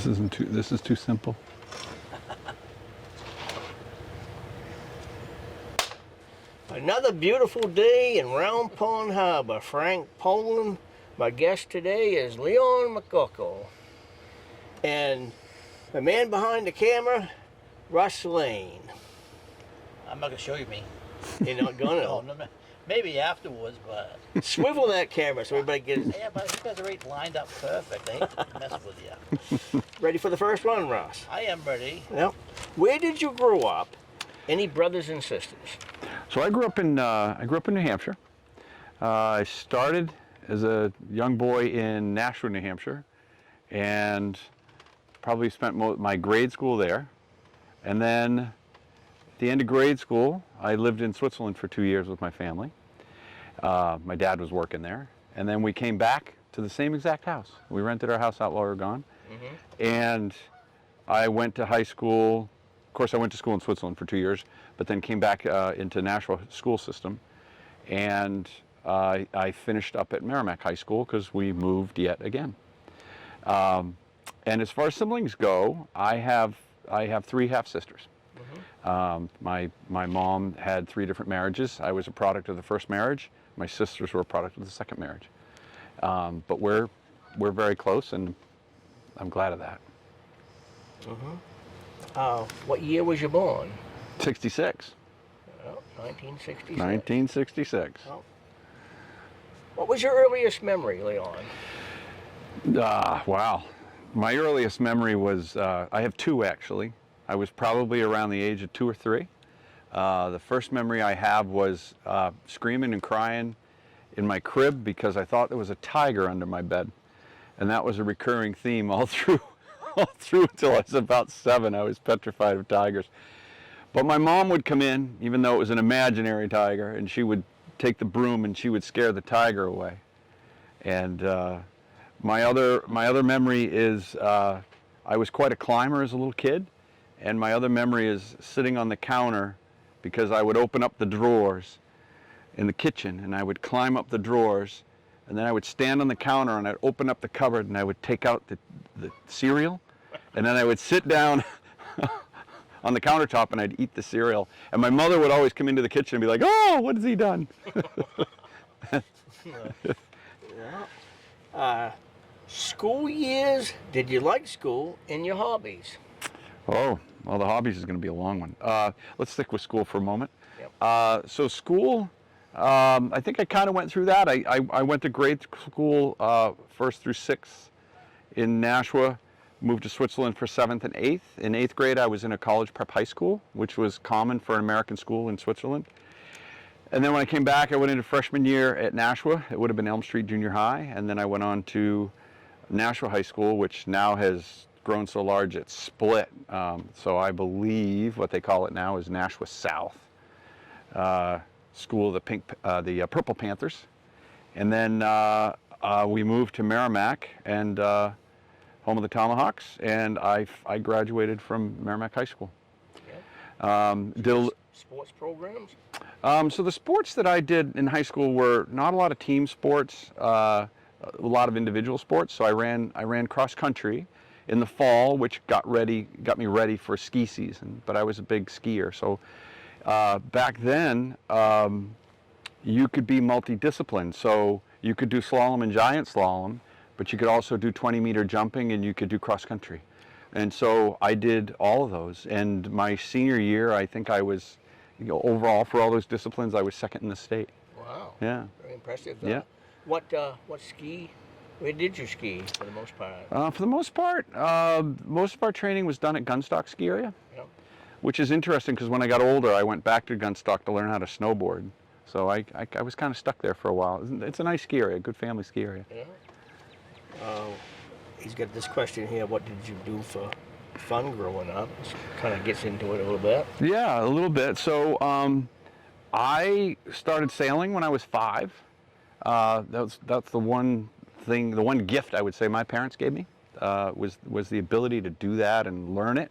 This is too simple. Another beautiful day in Round Pond Harbor. Frank Poland. My guest today is Leon MacCorkle. And the man behind the camera, Russ Lane. I'm not going to show you me. You're not gonna. No, maybe afterwards, but... Swivel that camera so everybody gets... Yeah, but you guys are right lined up perfect. I hate to mess with you. Ready for the first one, Russ? I am ready. Well, where did you grow up? Any brothers and sisters? So I grew up in New Hampshire. I started as a young boy in Nashua, New Hampshire, and probably spent my grade school there. And then at the end of grade school, I lived in Switzerland for 2 years with my family. My dad was working there. And then we came back to the same exact house. We rented our house out while we were gone. And I went to high school. Of course, I went to school in Switzerland for 2 years, but then came back into Nashua school system. And I finished up at Merrimack High School because we moved yet again. And as far as siblings go, I have 3 half-sisters. My mom had 3 different marriages. I was a product of the first marriage. My sisters were a product of the second marriage. But we're very close, and I'm glad of that. What year was you born? 66. Well, 1966. 1966. Oh. What was your earliest memory, Leon? Wow. My earliest memory was, I have 2 actually. I was probably around the age of 2 or 3. The first memory I have was screaming and crying in my crib because I thought there was a tiger under my bed. And that was a recurring theme all through until I was about 7. I was petrified of tigers. But my mom would come in, even though it was an imaginary tiger, and she would take the broom and she would scare the tiger away. And my other memory is I was quite a climber as a little kid, and my other memory is sitting on the counter because I would open up the drawers in the kitchen and I would climb up the drawers, and then I would stand on the counter and I'd open up the cupboard and I would take out the cereal, and then I would sit down on the countertop and I'd eat the cereal. And my mother would always come into the kitchen and be like, "Oh, what has he done?" School years, did you like school, and your hobbies? Oh, well, the hobbies is going to be a long one. Let's stick with school for a moment. Yep. So school, I think I kind of went through that. I went to grade school 1st through 6th in Nashua, moved to Switzerland for 7th and 8th. In 8th grade, I was in a college prep high school, which was common for an American school in Switzerland. And then when I came back, I went into freshman year at Nashua. It would have been Elm Street Junior High. And then I went on to Nashua High School, which now has grown so large it's split. So I believe what they call it now is Nashua South. School of the Purple Panthers. And then we moved to Merrimack, and home of the Tomahawks, and I graduated from Merrimack High School. Sports programs? So the sports that I did in high school were not a lot of team sports, a lot of individual sports. So I ran cross country in the fall, which got me ready for ski season. But I was a big skier, so back then you could be multidisciplined. So you could do slalom and giant slalom, but you could also do 20-meter jumping, and you could do cross country. And so I did all of those. And my senior year, I think I was, overall for all those disciplines, I was 2nd in the state. Wow. Yeah. Very impressive. Yeah. What ski? Where did you ski for the most part? For the most part, most of our training was done at Gunstock Ski Area, Yep. which is interesting because when I got older, I went back to Gunstock to learn how to snowboard. So I was kind of stuck there for a while. It's a nice ski area, a good family ski area. Yeah. He's got this question here. What did you do for fun growing up? Kind of gets into it a little bit. Yeah, a little bit. So I started sailing when I was 5. That's the one thing, the one gift I would say my parents gave me was the ability to do that and learn it.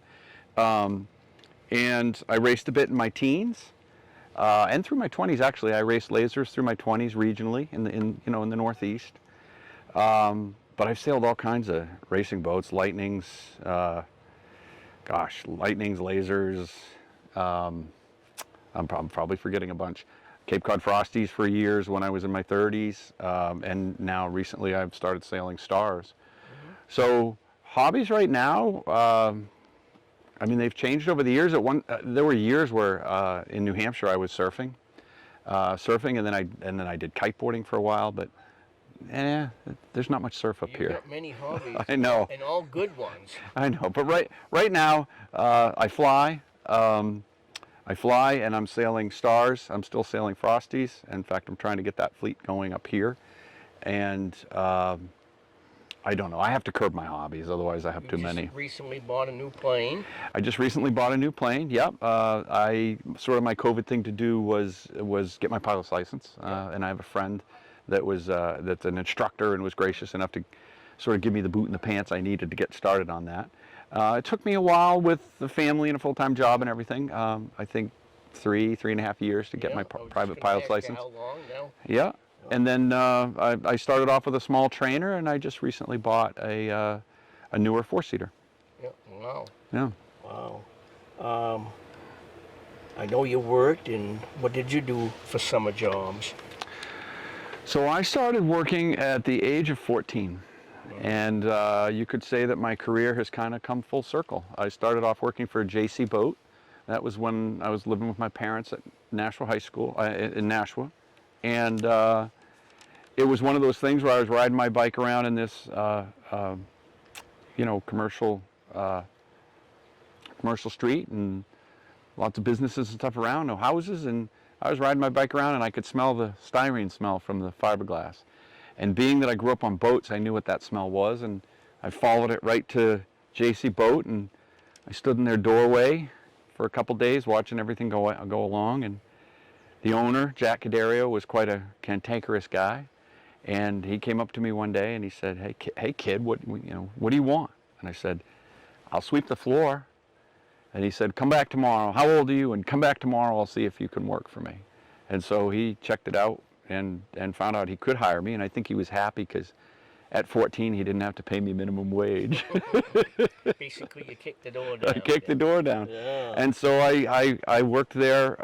And I raced a bit in my teens. And through my 20s, actually, I raced lasers through my 20s regionally in the Northeast. but I've sailed all kinds of racing boats, lightnings, lightnings, lasers. I'm probably forgetting a bunch. Cape Cod Frosties for years when I was in my 30s, and now recently I've started sailing stars. So hobbies right now, I mean, they've changed over the years. There were years where in New Hampshire I was surfing, and then I did kiteboarding for a while. But there's not much surf up You've here. got many hobbies. I know. And all good ones. I know. But right now I fly. And I'm sailing stars. I'm still sailing Frosties. In fact, I'm trying to get that fleet going up here. And I don't know. I have to curb my hobbies, otherwise I have too many. You recently bought a new plane. I just recently bought a new plane. Yep. My COVID thing to do was get my pilot's license. And I have a friend that's an instructor and was gracious enough to sort of give me the boot and the pants I needed to get started on that. It took me a while with the family and a full-time job and everything. I think 3.5 years to get my private pilot's license. How long now? Yeah. And then I started off with a small trainer, and I just recently bought a newer four-seater. Yeah. Wow. Yeah. Wow. I know you worked, and what did you do for summer jobs? So I started working at the age of 14. And you could say that my career has kind of come full circle. I started off working for a JC Boat. That was when I was living with my parents at Nashua High School in Nashua. And it was one of those things where I was riding my bike around in this, commercial street, and lots of businesses and stuff around, no houses. And I was riding my bike around, and I could smell the styrene smell from the fiberglass. And being that I grew up on boats, I knew what that smell was, and I followed it right to JC Boat, and I stood in their doorway for a couple days watching everything go along. And the owner, Jack Cadario, was quite a cantankerous guy, and he came up to me one day and he said, "Hey kid, what do you want?" And I said, "I'll sweep the floor." And he said, "Come back tomorrow. How old are you? And come back tomorrow. I'll see if you can work for me." And so he checked it out and found out he could hire me, and I think he was happy because at 14 he didn't have to pay me minimum wage. Basically, you kicked the door down. I kicked the door down. Yeah. And so I worked there,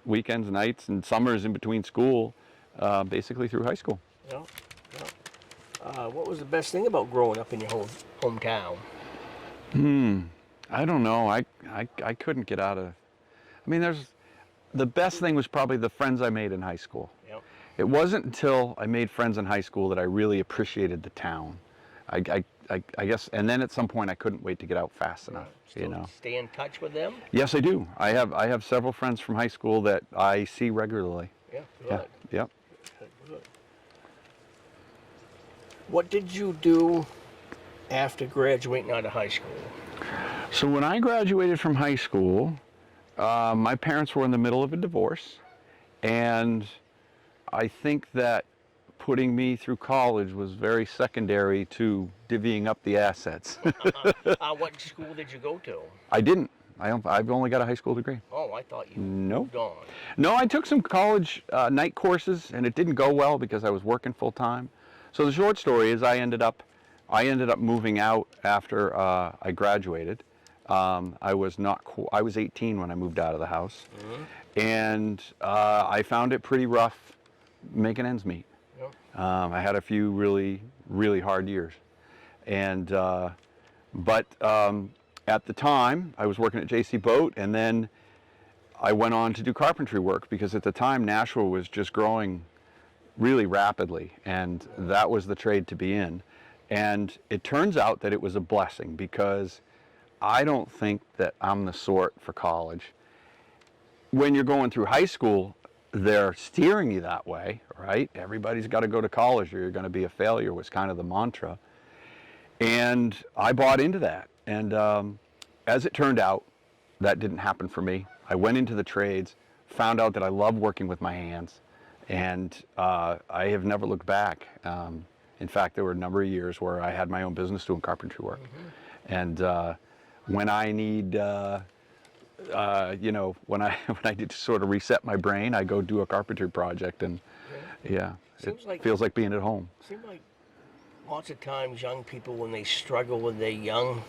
weekends, nights, and summers in between school, basically through high school. Yeah. What was the best thing about growing up in your hometown? I don't know. I couldn't get out of. I mean, the best thing was probably the friends I made in high school. Yep. It wasn't until I made friends in high school that I really appreciated the town. I guess, and then at some point I couldn't wait to get out fast enough. Still stay in touch with them? Yes, I do. I have several friends from high school that I see regularly. Yeah, good. Yeah. Yep. Good. What did you do after graduating out of high school? So when I graduated from high school, my parents were in the middle of a divorce, and I think that putting me through college was very secondary to divvying up the assets. What school did you go to? I didn't. I've only got a high school degree. Oh, I thought you Nope. moved on. No, I took some college night courses, and it didn't go well because I was working full time. So the short story is I ended up moving out after I graduated. I was 18 when I moved out of the house, and I found it pretty rough making ends meet. Yep. I had a few really, really hard years, and but at the time I was working at JC Boat, and then I went on to do carpentry work because at the time Nashua was just growing really rapidly, and that was the trade to be in. And it turns out that it was a blessing because I don't think that I'm the sort for college. When you're going through high school, they're steering you that way, right? Everybody's got to go to college or you're going to be a failure was kind of the mantra. And I bought into that. And as it turned out, that didn't happen for me. I went into the trades, found out that I love working with my hands, and I have never looked back. In fact, there were a number of years where I had my own business doing carpentry work. And when I need, when I need to sort of reset my brain, I go do a carpentry project, and it feels like being at home. Seems like lots of times young people, when they struggle when they're young,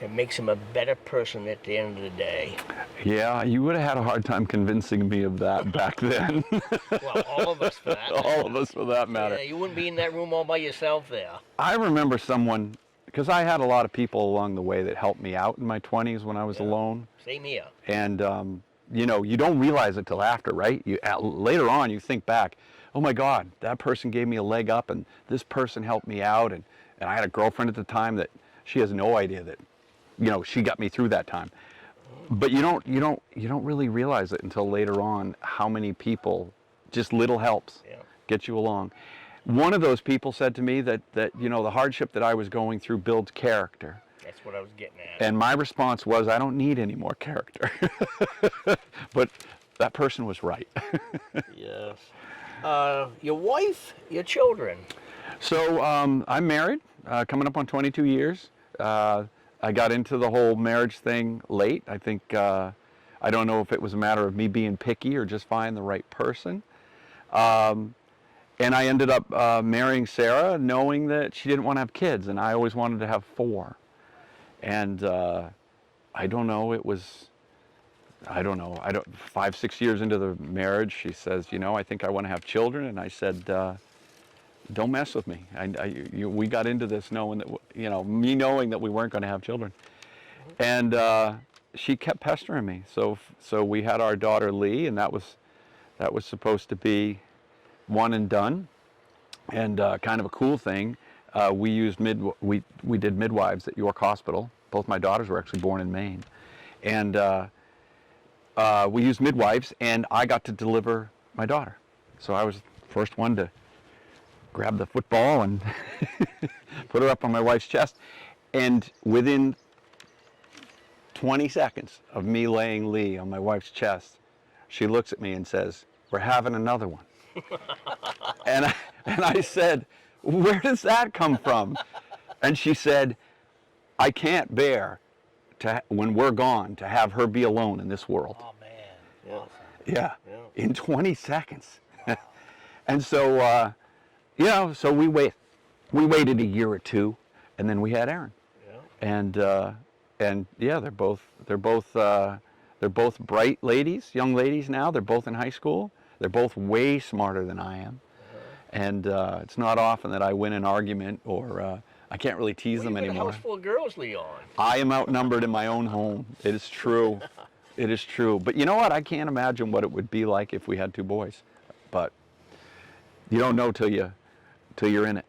it makes them a better person at the end of the day. Yeah, you would have had a hard time convincing me of that back then. Well, all of us for that matter. All of us for that matter. Yeah, you wouldn't be in that room all by yourself there. I remember someone, because I had a lot of people along the way that helped me out in my 20s when I was alone. Same here. And, you know, you don't realize it till after, right? Later on, you think back, oh my God, that person gave me a leg up and this person helped me out. And I had a girlfriend at the time that she has no idea that, you know, she got me through that time. But you don't really realize it until later on how many people, just little helps, get you along. One of those people said to me that you know, the hardship that I was going through builds character. That's what I was getting at. And my response was, I don't need any more character. But that person was right. Yes. Your wife, your children. So I'm married, coming up on 22 years. I got into the whole marriage thing late. I think, I don't know if it was a matter of me being picky or just finding the right person. And I ended up marrying Sarah knowing that she didn't want to have kids, and I always wanted to have 4. And I don't know, it was, 5, 6 years into the marriage, she says, you know, I think I want to have children. And I said, don't mess with me. We got into this knowing that, you know, me knowing that we weren't going to have children. And she kept pestering me. So we had our daughter Lee, and that was supposed to be one and done. And kind of a cool thing, we did midwives at York Hospital. Both my daughters were actually born in Maine. And we used midwives, and I got to deliver my daughter. So I was the first one to grab the football and put her up on my wife's chest. And within 20 seconds of me laying Lee on my wife's chest, she looks at me and says, "We're having another one." and I said, "Where does that come from?" And she said, "I can't bear when we're gone to have her be alone in this world." Oh, man. Yeah. Awesome. Yeah, Yeah. in 20 seconds. Wow. And so, you know, so we waited a year or two, and then we had Aaron. Yeah. And yeah, they're both bright ladies, young ladies now. They're both in high school. They're both way smarter than I am. And it's not often that I win an argument or I can't really tease them Well, you've got anymore. a house full of girls, Leon. I am outnumbered in my own home. It is true. It is true. But you know what? I can't imagine what it would be like if we had 2 boys. But you don't know till you're in it.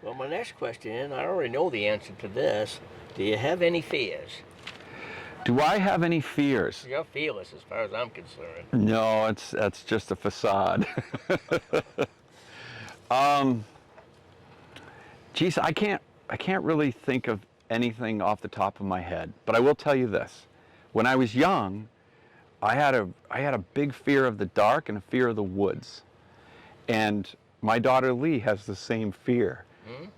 Well, my next question, I already know the answer to this. Do you have any fears? Do I have any fears? You're fearless as far as I'm concerned. No, that's just a facade. Geez, I can't really think of anything off the top of my head. But I will tell you this: when I was young, I had a big fear of the dark and a fear of the woods. And my daughter Lee has the same fear,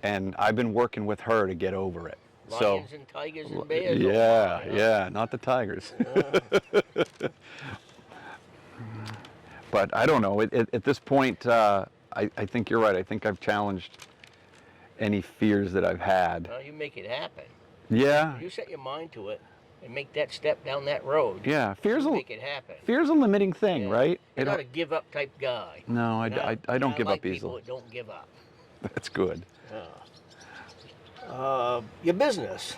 and I've been working with her to get over it. Lions and tigers and bears. Yeah, not the tigers. But I don't know. At this point, I think you're right. I think I've challenged any fears that I've had. Well, you make it happen. Yeah. You set your mind to it and make that step down that road. Yeah. Fear's You a make it happen. fear's a limiting thing, Yeah. right? You're not a give up type guy. No, I don't give like up people easily. that don't give up. That's good. Your business.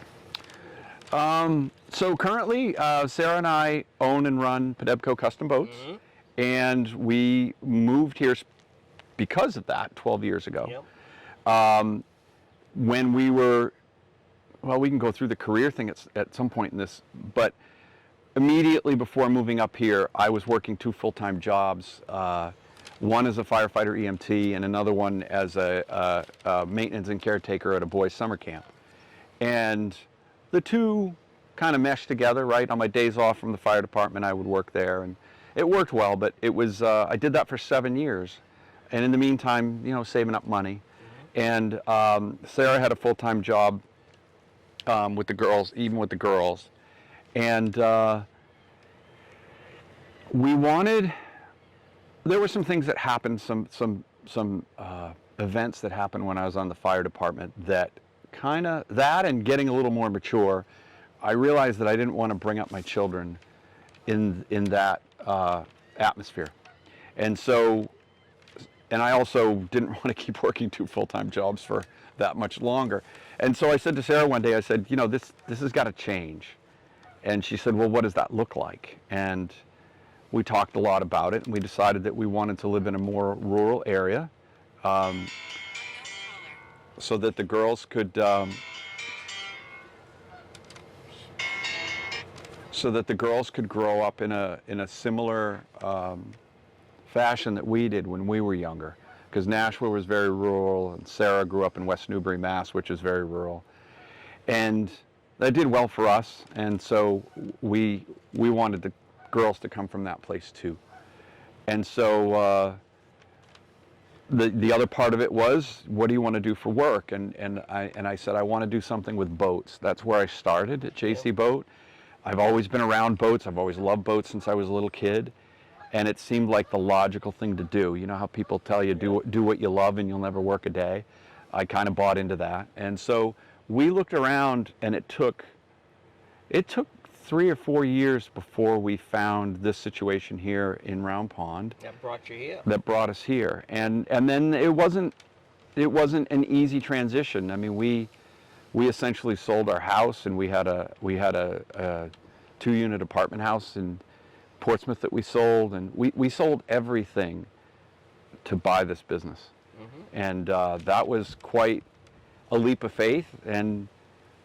So currently, Sarah and I own and run Padebco Custom Boats, and we moved here because of that 12 years ago. Yep. When we were, well, we can go through the career thing at some point in this, but immediately before moving up here, I was working 2 full-time jobs. One as a firefighter EMT and another one as a maintenance and caretaker at a boys' summer camp. And the two kind of meshed together, right? On my days off from the fire department, I would work there, and it worked well, but it was, I did that for 7 years. And in the meantime, you know, saving up money. And Sarah had a full-time job with the girls, even with the girls. And we wanted, there were some things that happened, some events that happened when I was on the fire department that and getting a little more mature, I realized that I didn't want to bring up my children in that atmosphere. And so, and I also didn't want to keep working 2 full-time jobs for that much longer. And so I said to Sarah one day, I said, you know, this has got to change. And she said, well, what does that look like? And we talked a lot about it, and we decided that we wanted to live in a more rural area, so that the girls could grow up in a similar fashion that we did when we were younger. Because Nashua was very rural, and Sarah grew up in West Newbury, Mass, which is very rural. And that did well for us, and so we wanted the girls to come from that place too. And so the other part of it was, what do you want to do for work? And I said, I want to do something with boats. That's where I started at JC Boat. I've always been around boats. I've always loved boats since I was a little kid. And it seemed like the logical thing to do. You know how people tell you, do what you love and you'll never work a day? I kind of bought into that. And so we looked around, and it took 3 or 4 years before we found this situation here in Round Pond. That brought you here. That brought us here. And then it wasn't an easy transition. I mean, we essentially sold our house, and we had a 2-unit apartment house in Portsmouth that we sold, and we sold everything to buy this business. And that was quite a leap of faith. And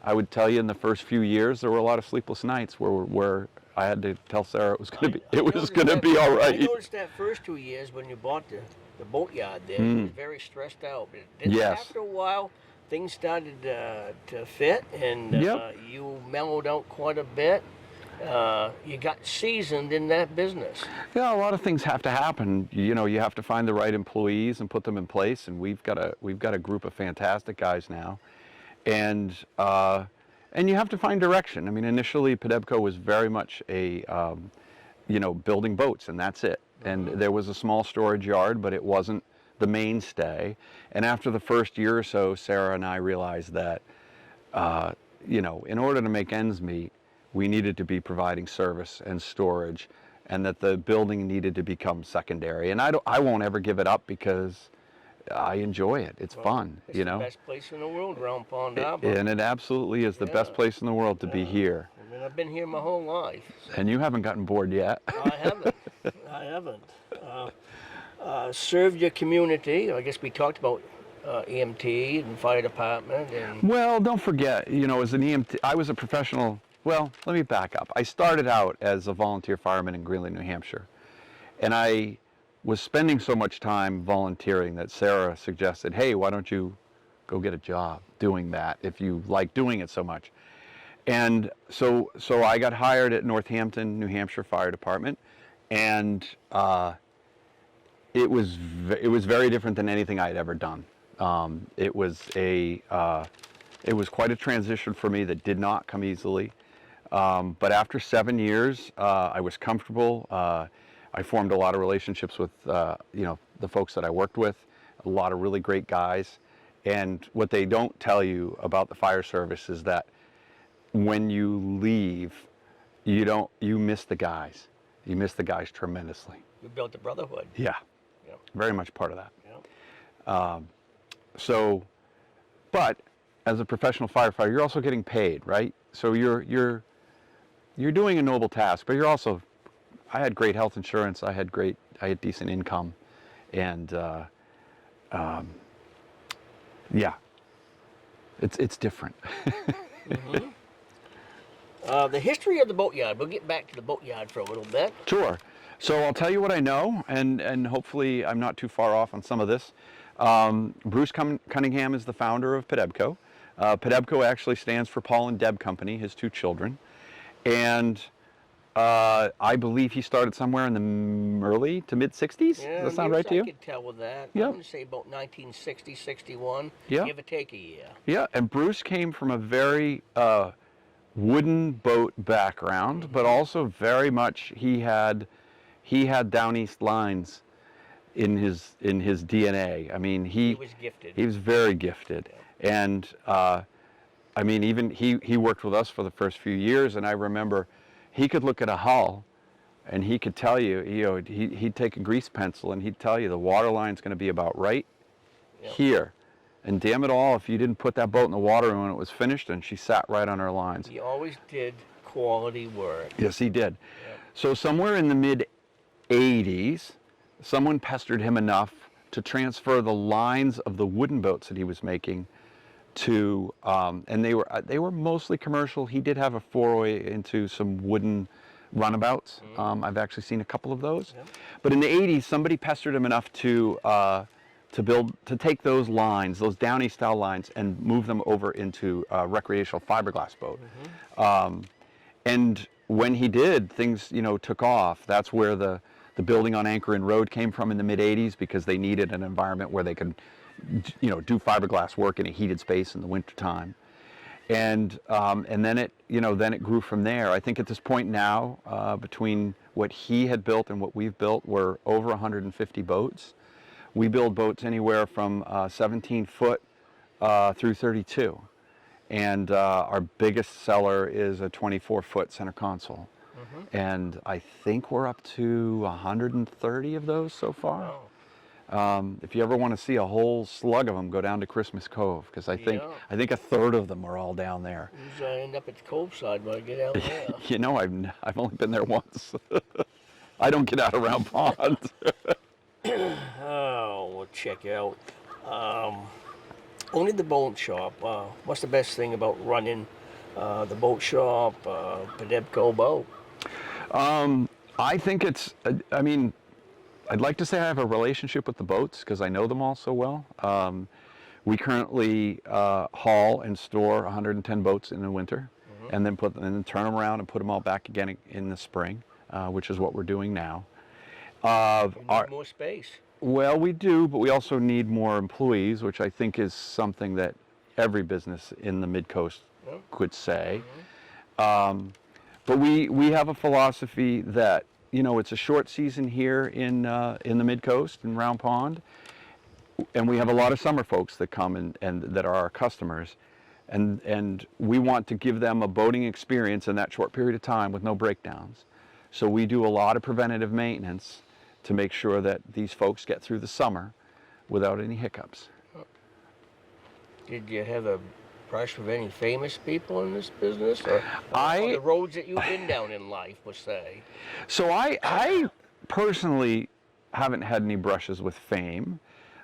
I would tell you, in the first few years, there were a lot of sleepless nights where I had to tell Sarah it was going to be all right. I noticed that first 2 years when you bought the boatyard there, you was very stressed out. But then after a while, things started to fit, and you mellowed out quite a bit. You got seasoned in that business. Yeah, a lot of things have to happen. You know, you have to find the right employees and put them in place, and we've got a group of fantastic guys now, and you have to find direction. I mean, initially Padebco was very much a building boats, and that's it. And there was a small storage yard, but it wasn't the mainstay. And after the first year or so, Sarah and I realized that in order to make ends meet, we needed to be providing service and storage, and that the building needed to become secondary. And I won't ever give it up, because I enjoy it. It's fun, it's you know. the best place in the world, Round Pond Harbor. And it absolutely is the best place in the world to be here. I mean, I've been here my whole life. So. And you haven't gotten bored yet. I haven't. Served your community. I guess we talked about EMT and fire department. And well, don't forget, as an EMT, I was a professional. Well, let me back up. I started out as a volunteer fireman in Greeley, New Hampshire. And I was spending so much time volunteering that Sarah suggested, hey, why don't you go get a job doing that if you like doing it so much? And so I got hired at Northampton, New Hampshire Fire Department. And it was very different than anything I had ever done. It was quite a transition for me that did not come easily. But after 7 years, I was comfortable. I formed a lot of relationships with, the folks that I worked with, a lot of really great guys. And what they don't tell you about the fire service is that when you leave, you miss the guys. You miss the guys tremendously. you built a brotherhood. Yeah, Yeah. very much part of that. Yeah. But as a professional firefighter, you're also getting paid, right? So you're doing a noble task, but you're also, I had great health insurance, I had decent income, and yeah, it's different. Mm-hmm. The history of the boatyard. We'll get back to the boatyard for a little bit. Sure. So I'll tell you what I know, and hopefully I'm not too far off on some of this. Bruce Cunningham is the founder of Padebco. Padebco actually stands for Paul and Deb Company, his two children. And I believe he started somewhere in the early to mid 60s. Yeah, Does that sound right to you? I could tell with that. Yeah. I'm going to say about 1960, 61. Yeah. Give or take a year. Yeah, and Bruce came from a very wooden boat background, but also very much he had down east lines in his DNA. I mean, He was gifted. He was very gifted, and I mean, even he worked with us for the first few years, and I remember he could look at a hull, and he could tell you, he'd take a grease pencil and he'd tell you the water line's going to be about right here, and damn it all, if you didn't put that boat in the water when it was finished, and she sat right on her lines. He always did quality work. Yes, he did. Yep. So somewhere in the mid '80s, someone pestered him enough to transfer the lines of the wooden boats that he was making to, and they were mostly commercial. He did have a foray into some wooden runabouts. I've actually seen a couple of those. Yep. But in the '80s, somebody pestered him enough to take those lines, those Downey style lines, and move them over into a recreational fiberglass boat. And when he did, things took off. That's where the building on Anchor and Road came from in the mid '80s, because they needed an environment where they could do fiberglass work in a heated space in the wintertime. And then it grew from there. I think at this point now, between what he had built and what we've built, we're over 150 boats. We build boats anywhere from 17 foot through 32. And our biggest seller is a 24-foot center console. And I think we're up to 130 of those so far. Wow. If you ever want to see a whole slug of them, go down to Christmas Cove, because I think a third of them are all down there. Usually I end up at the cove side when I get out there. I've only been there once. I don't get out around Pond. Oh, we'll check it out. Owning the boat shop, what's the best thing about running the boat shop, Padebco Boat? I think it's, I'd like to say I have a relationship with the boats because I know them all so well. We currently haul and store 110 boats in the winter, and then turn them around and put them all back again in the spring, which is what we're doing now. You need more space. Well, we do, but we also need more employees, which I think is something that every business in the Mid-Coast could say. But we have a philosophy that, it's a short season here in the Mid-Coast in Round Pond, and we have a lot of summer folks that come and that are our customers, and we want to give them a boating experience in that short period of time with no breakdowns. So we do a lot of preventative maintenance to make sure that these folks get through the summer without any hiccups. Did you have a brush with any famous people in this business, or the roads that you've been down in life, we'll say? So I personally haven't had any brushes with fame.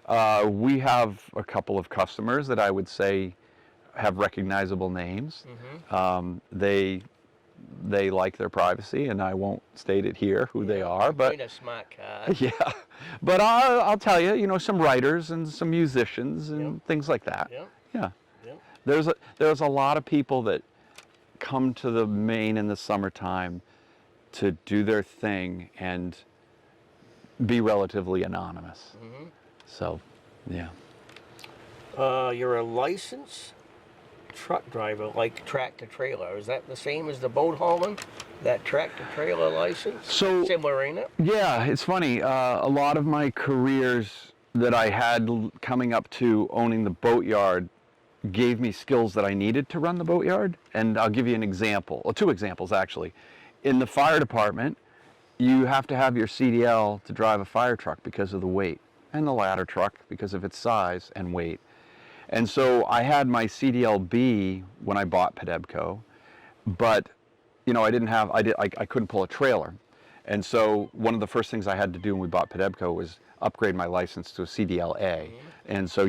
We have a couple of customers that I would say have recognizable names. They like their privacy, and I won't state it here who they are. But a smart card. Yeah, but I'll tell you, some writers and some musicians and things like that. Yeah. There's a lot of people that come to the Maine in the summertime to do their thing and be relatively anonymous. So, yeah. You're a licensed truck driver, like tractor trailer. Is that the same as the boat hauling? That tractor trailer license? So similar, ain't it? Yeah, it's funny. A lot of my careers that I had coming up to owning the boatyard gave me skills that I needed to run the boatyard. And I'll give you an example, or two examples actually. In the fire department, you have to have your CDL to drive a fire truck because of the weight, and the ladder truck because of its size and weight. And so I had my CDL-B when I bought Padebco, but I couldn't pull a trailer. And so one of the first things I had to do when we bought Padebco was upgrade my license to a CDL-A. And so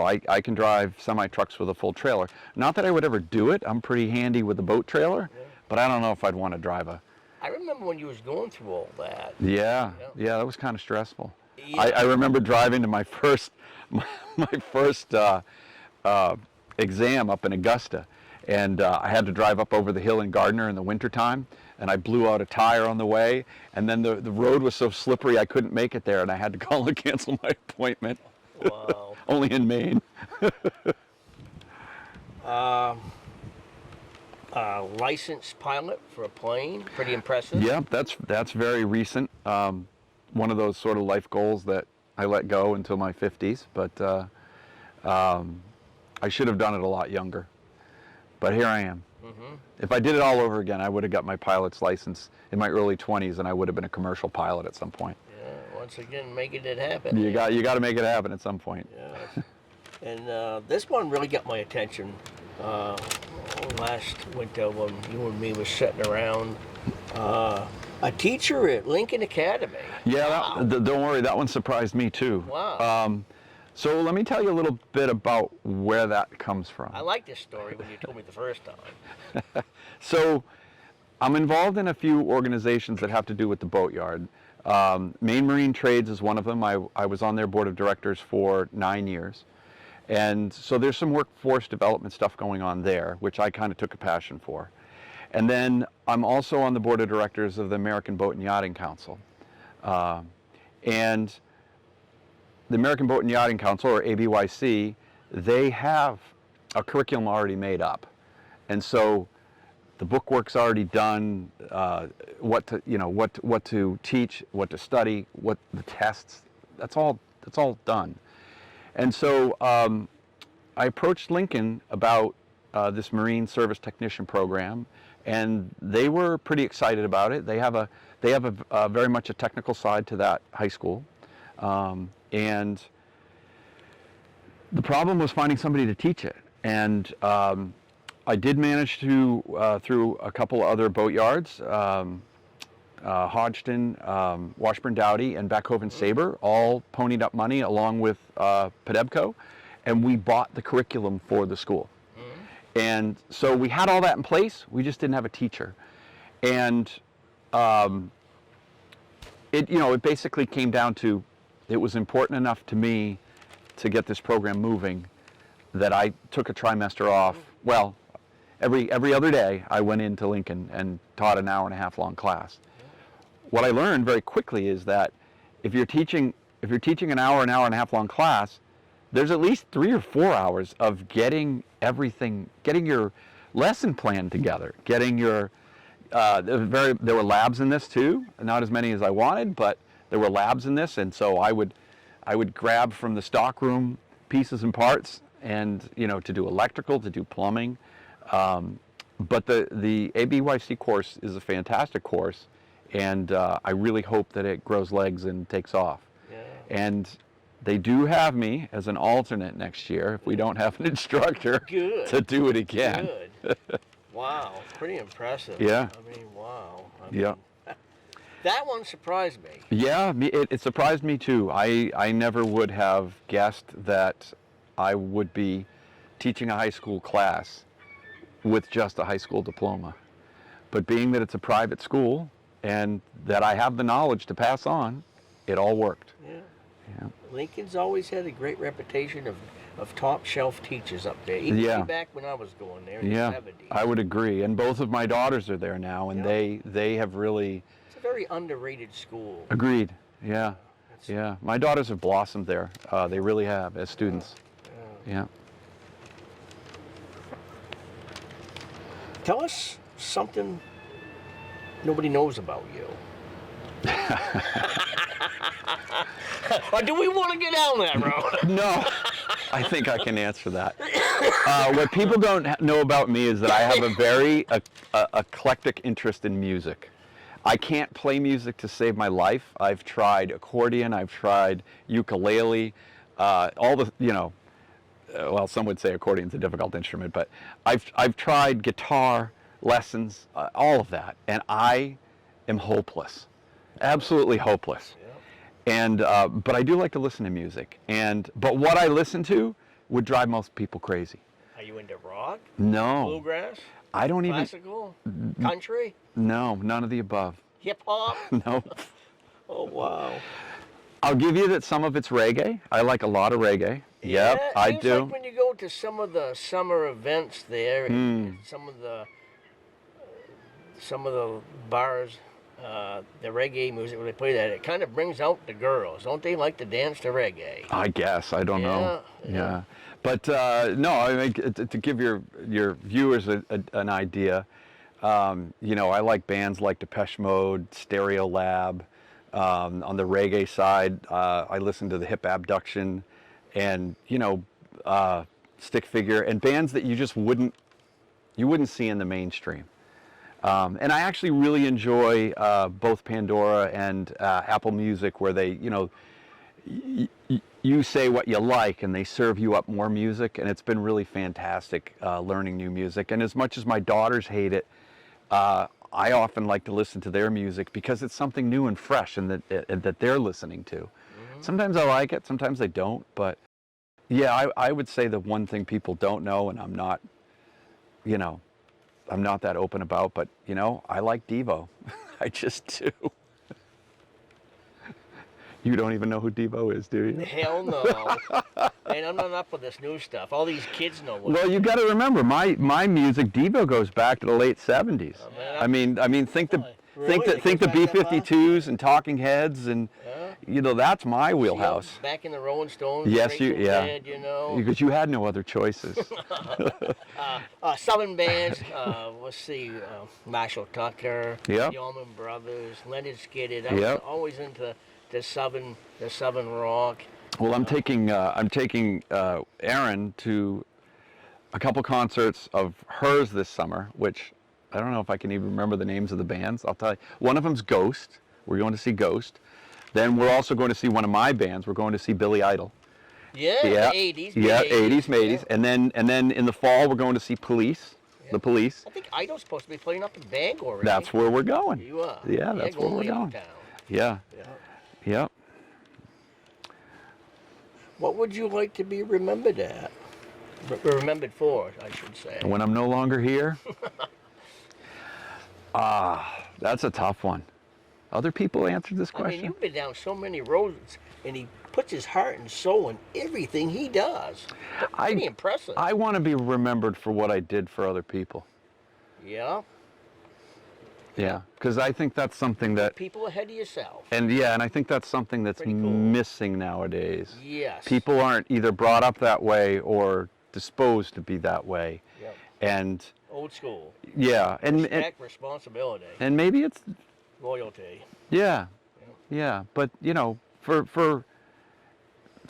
I can drive semi-trucks with a full trailer. Not that I would ever do it. I'm pretty handy with a boat trailer, but I don't know if I'd want to drive a... I remember when you was going through all that. Yeah, that was kind of stressful. Yeah. I remember driving to my first exam up in Augusta, and I had to drive up over the hill in Gardner in the wintertime, and I blew out a tire on the way, and then the road was so slippery I couldn't make it there, and I had to call and cancel my appointment. Wow. Only in Maine. Licensed pilot for a plane, pretty impressive. Yeah, that's very recent. One of those sort of life goals that I let go until my 50s, but I should have done it a lot younger. But here I am. If I did it all over again, I would have got my pilot's license in my early 20s, and I would have been a commercial pilot at some point. Yeah, once again, making it happen. You got to make it happen at some point. Yeah. And this one really got my attention last winter when you and me was sitting around. A teacher at Lincoln Academy. Yeah, don't worry, that one surprised me too. Wow. So let me tell you a little bit about where that comes from. I like this story when you told me the first time. So I'm involved in a few organizations that have to do with the boatyard. Maine Marine Trades is one of them. I was on their board of directors for 9 years. And so there's some workforce development stuff going on there, which I kind of took a passion for. And then I'm also on the board of directors of the American Boat and Yachting Council. And the American Boat and Yachting Council, or ABYC, they have a curriculum already made up. And so the bookwork's already done, what to teach, what to study, what the tests, that's all done. And so I approached Lincoln about this Marine Service Technician program, and they were pretty excited about it. They have a very much a technical side to that high school. And the problem was finding somebody to teach it. And I did manage to, through a couple other boatyards, Hodgson, Washburn Dowdy, and Backhoven Sabre, all ponied up money along with Padebco, and we bought the curriculum for the school. And so we had all that in place, we just didn't have a teacher. And it basically came down to, it was important enough to me to get this program moving that I took a trimester off. Well, every other day I went into Lincoln and taught an hour and a half long class. What I learned very quickly is that if you're teaching an hour and a half long class, there's at least 3 or 4 hours of getting your lesson plan together, getting your, there were labs in this too, not as many as I wanted, but there were labs in this, and so I would grab from the stockroom pieces and parts, and to do electrical, to do plumbing. But the ABYC course is a fantastic course, and I really hope that it grows legs and takes off. Yeah. And they do have me as an alternate next year if we don't have an instructor to do it again. Good. Wow, pretty impressive. Yeah. I mean, wow. Yeah. That one surprised me. Yeah, it surprised me too. I never would have guessed that I would be teaching a high school class with just a high school diploma. But being that it's a private school and that I have the knowledge to pass on, it all worked. Yeah. Yeah. Lincoln's always had a great reputation of top shelf teachers up there, even back when I was going there in the 70s. I would agree. And both of my daughters are there now, and they have really... It's a very underrated school. Agreed. Yeah. Yeah. My daughters have blossomed there. They really have, as students. Yeah. Tell us something nobody knows about you. Or do we want to get down that road? No, I think I can answer that. What people don't know about me is that I have a very eclectic interest in music. I can't play music to save my life. I've tried accordion, I've tried ukulele, all the, well, some would say accordion's a difficult instrument, but I've tried guitar lessons, all of that, and I am hopeless, absolutely hopeless. And but I do like to listen to music, but what I listen to would drive most people crazy. Are you into rock? No. Bluegrass? I don't even. Classical? Country? No, none of the above. Hip hop? No. Oh wow. I'll give you that some of it's reggae. I like a lot of reggae. Yeah, Yep, I seems do. like when you go to some of the summer events there, and some of the bars, the reggae music when they play that, it kind of brings out the girls. Don't they like to dance to reggae? I guess. I don't know. Yeah. But no, I mean, to give your viewers an idea, I like bands like Depeche Mode, Stereolab, On the reggae side, I listen to the Hip Abduction, and Stick Figure, and bands that you just wouldn't see in the mainstream. And I actually really enjoy both Pandora and Apple Music, where they, you say what you like and they serve you up more music, and it's been really fantastic learning new music. And as much as my daughters hate it, I often like to listen to their music because it's something new and fresh and that they're listening to. Mm-hmm. Sometimes I like it, sometimes I don't, but yeah, I would say the one thing people don't know, and I'm not that open about, but I like Devo. I just do. You don't even know who Devo is, do you? Hell no. Man, I'm not up with this new stuff. All these kids know what. Well, you got to remember, my music, Devo, goes back to the late '70s. Oh, I mean, think the Really? think the B-52s and Talking Heads, and that's my wheelhouse. Back in the Rolling Stones. Yes, Dead, because you had no other choices. Southern bands. Let's see, Marshall Tucker, Yep. the Allman Brothers, Leonard Skinner. I was Yep. always into the southern rock. Well, I'm taking Erin to a couple concerts of hers this summer, which I don't know if I can even remember the names of the bands. I'll tell you. One of them's Ghost. We're going to see Ghost. Then we're also going to see one of my bands. We're going to see Billy Idol. Yeah, Yeah, the 80s. yeah, 80s, 80s. Yeah. And then in the fall we're going to see Police. Yeah. The Police. I think Idol's supposed to be playing up in Bangor. Right? That's where we're going. You are. Yeah, that's where we're way going. uptown. Yeah. Yeah. Yep. What would you like to be remembered at? Remembered for, I should say. When I'm no longer here. That's a tough one. Other people answered this I mean, question. you've been down so many roads, and he puts his heart and soul in everything he does. Pretty impressive. I want to be remembered for what I did for other people. Yeah. Yeah, because I think that's something that, People ahead of yourself. and I think that's something that's Pretty cool. missing nowadays. Yes. People aren't either brought up that way or disposed to be that way. Yep. And Old school. yeah, and Responsibility. maybe it's Loyalty. yeah, but for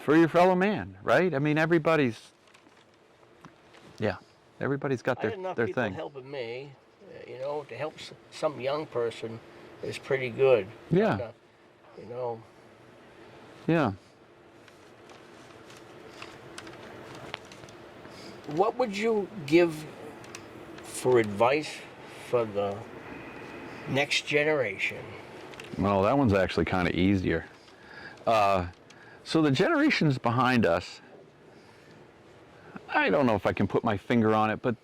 your fellow man, right? I mean, everybody's got I had enough their people thing. helping me. To help some young person is pretty good. Yeah. And, Yeah. what would you give for advice for the next generation? Well, that one's actually kind of easier. So the generations behind us, I don't know if I can put my finger on it, but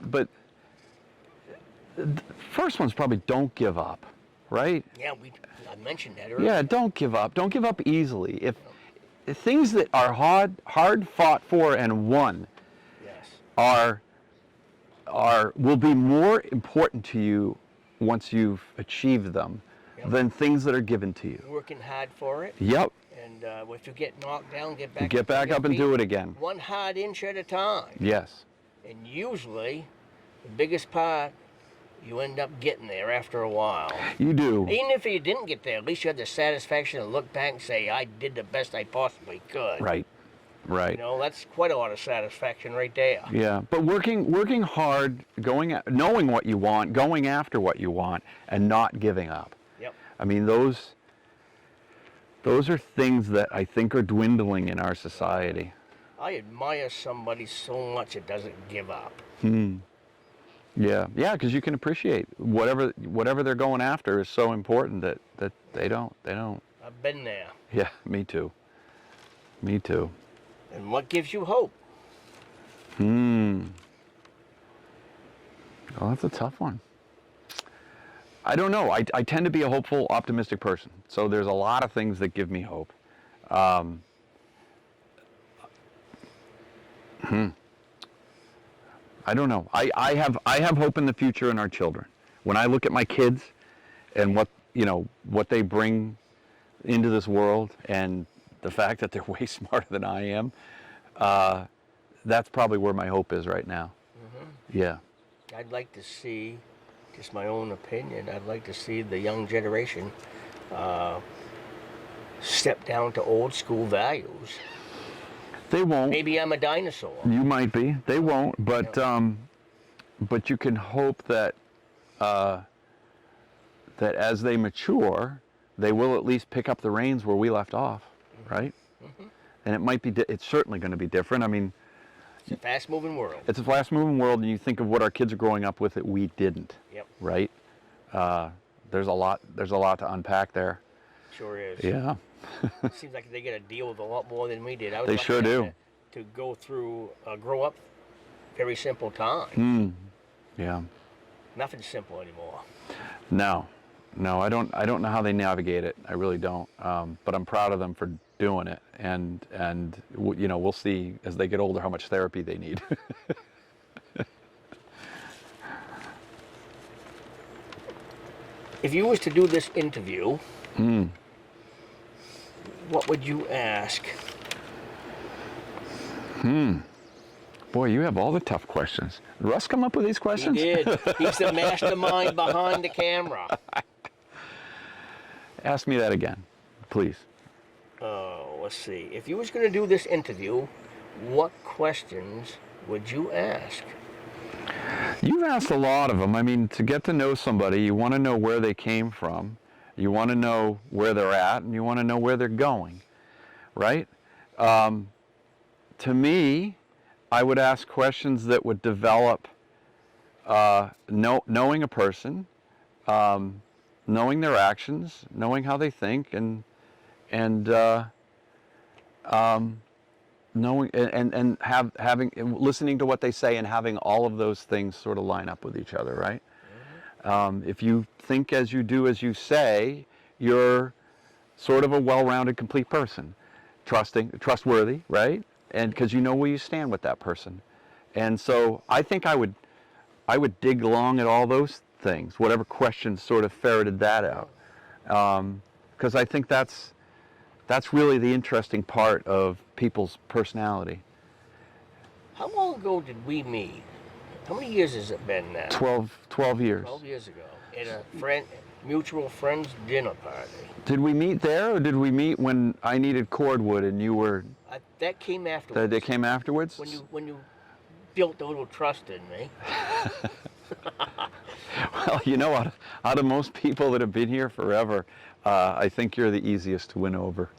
the first one's probably don't give up, right? Yeah, I mentioned that earlier. Yeah, don't give up. Don't give up easily. If things that are hard fought for and won Yes. will be more important to you once you've achieved them than things that are given to you. Working hard for it. Yep. And if you get knocked down, get back. Get back up and do it again. One hard inch at a time. Yes. And usually, the biggest part, you end up getting there after a while. You do. Even if you didn't get there, at least you had the satisfaction to look back and say, I did the best I possibly could. Right. Right. That's quite a lot of satisfaction right there. Yeah, but working hard, knowing what you want, going after what you want, and not giving up. Yep. I mean, those are things that I think are dwindling in our society. I admire somebody so much that doesn't give up. Yeah, because you can appreciate whatever they're going after is so important that they don't. I've been there. Yeah, me too. Me too. And what gives you hope? Well, that's a tough one. I don't know. I tend to be a hopeful, optimistic person. So there's a lot of things that give me hope. I don't know. I have hope in the future in our children. When I look at my kids and what they bring into this world, and the fact that they're way smarter than I am, that's probably where my hope is right now. Mm-hmm. Yeah. I'd like to see, just my own opinion, I'd like to see the young generation step down to old school values. They won't. Maybe I'm a dinosaur. You might be. They won't. But you can hope that that as they mature, they will at least pick up the reins where we left off, right? Mm-hmm. And it might be. It's certainly going to be different. I mean, it's a fast-moving world. It's a fast-moving world, and you think of what our kids are growing up with that we didn't. Yep. Right. There's a lot. There's a lot to unpack there. Sure is. Yeah. It seems like they got to deal with a lot more than we did. I was They lucky sure enough do. To go through, grow up, very simple time. Yeah. Nothing simple anymore. No, I don't know how they navigate it. I really don't. But I'm proud of them for doing it. And you know, we'll see as they get older how much therapy they need. If you was to do this interview, what would you ask? Boy, you have all the tough questions. Did Russ come up with these questions? He did. He's the mastermind behind the camera. Ask me that again, please. Oh, let's see. If you was going to do this interview, what questions would you ask? You've asked a lot of them. I mean, to get to know somebody, you want to know where they came from, you want to know where they're at, and you want to know where they're going, right? To me, I would ask questions that would develop knowing a person, knowing their actions, knowing how they think, and knowing and having listening to what they say and having all of those things sort of line up with each other, right? If you think as you do as you say, you're sort of a well-rounded, complete person, trustworthy, right? And because you know where you stand with that person. And so I think I would dig along at all those things, whatever questions sort of ferreted that out, because I think that's really the interesting part of people's personality. How long ago did we meet? How many years has it been now? 12 years. 12 years ago, at a mutual friend's dinner party. Did we meet there, or did we meet when I needed cordwood and you were? That came afterwards. That came afterwards. When you built a little trust in me. Well, you know, out of most people that have been here forever, I think you're the easiest to win over.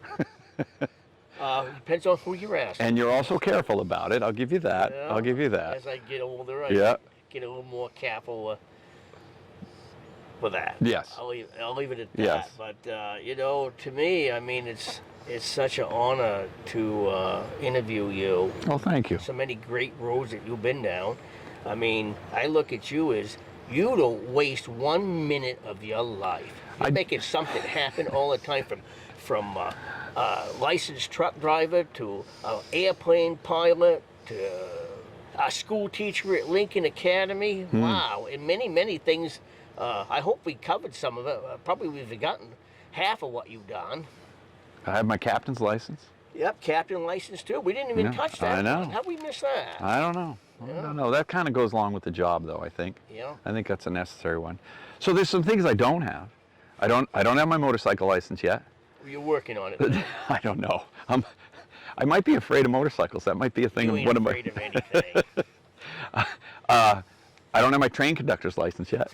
Depends on who you're asking. And you're also careful about it. I'll give you that. Yeah, I'll give you that. As I get older, I get a little more careful with that. Yes. I'll leave it at that. Yes. But you know, to me, I mean, it's such an honor to interview you. Oh, thank you. So many great roads that you've been down. I mean, I look at you as you don't waste 1 minute of your life. You're making something happen all the time, from licensed truck driver to airplane pilot to a school teacher at Lincoln Academy. Wow, and many things. I hope we covered some of it. Probably we've forgotten half of what you've done. I have my captain's license. Yep, captain license too. We didn't even touch that. I know. How'd we miss that? I don't know. I don't know. That kind of goes along with the job, though. I think. Yeah. I think that's a necessary one. So there's some things I don't have. I don't have my motorcycle license yet. You're working on it. I don't know. I might be afraid of motorcycles. That might be a thing. You ain't afraid of anything. I don't have my train conductor's license yet.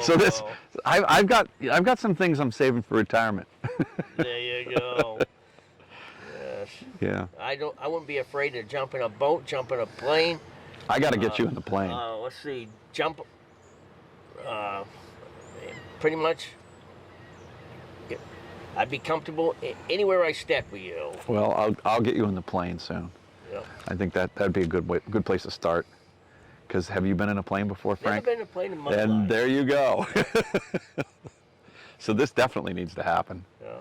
So this, I've got some things I'm saving for retirement. There you go. Yes. Yeah. I wouldn't be afraid to jump in a boat, jump in a plane. I got to get you in the plane. Let's see, jump. Pretty much. I'd be comfortable anywhere I step with you. Well, I'll get you in the plane soon. Yep. I think that'd be a good place to start. Because have you been in a plane before, Frank? Never been in a plane in my And life. there you go. So this definitely needs to happen. Yeah.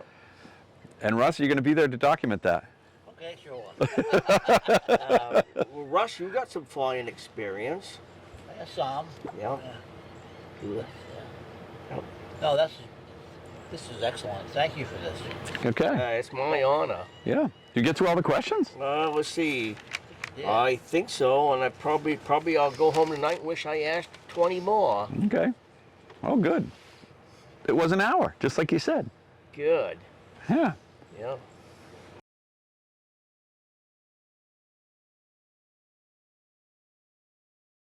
And Russ, you're going to be there to document that. Okay, sure. Well, Russ, you got some flying experience. I some. Yeah. Yeah. Yep. No, this is excellent. Thank you for this. Okay. It's my honor. Yeah. You get through all the questions? Let's see. Yeah. I think so, and I probably I'll go home tonight and wish I asked 20 more. Okay. Oh, good. It was an hour, just like you said. Good. Yeah. Yeah.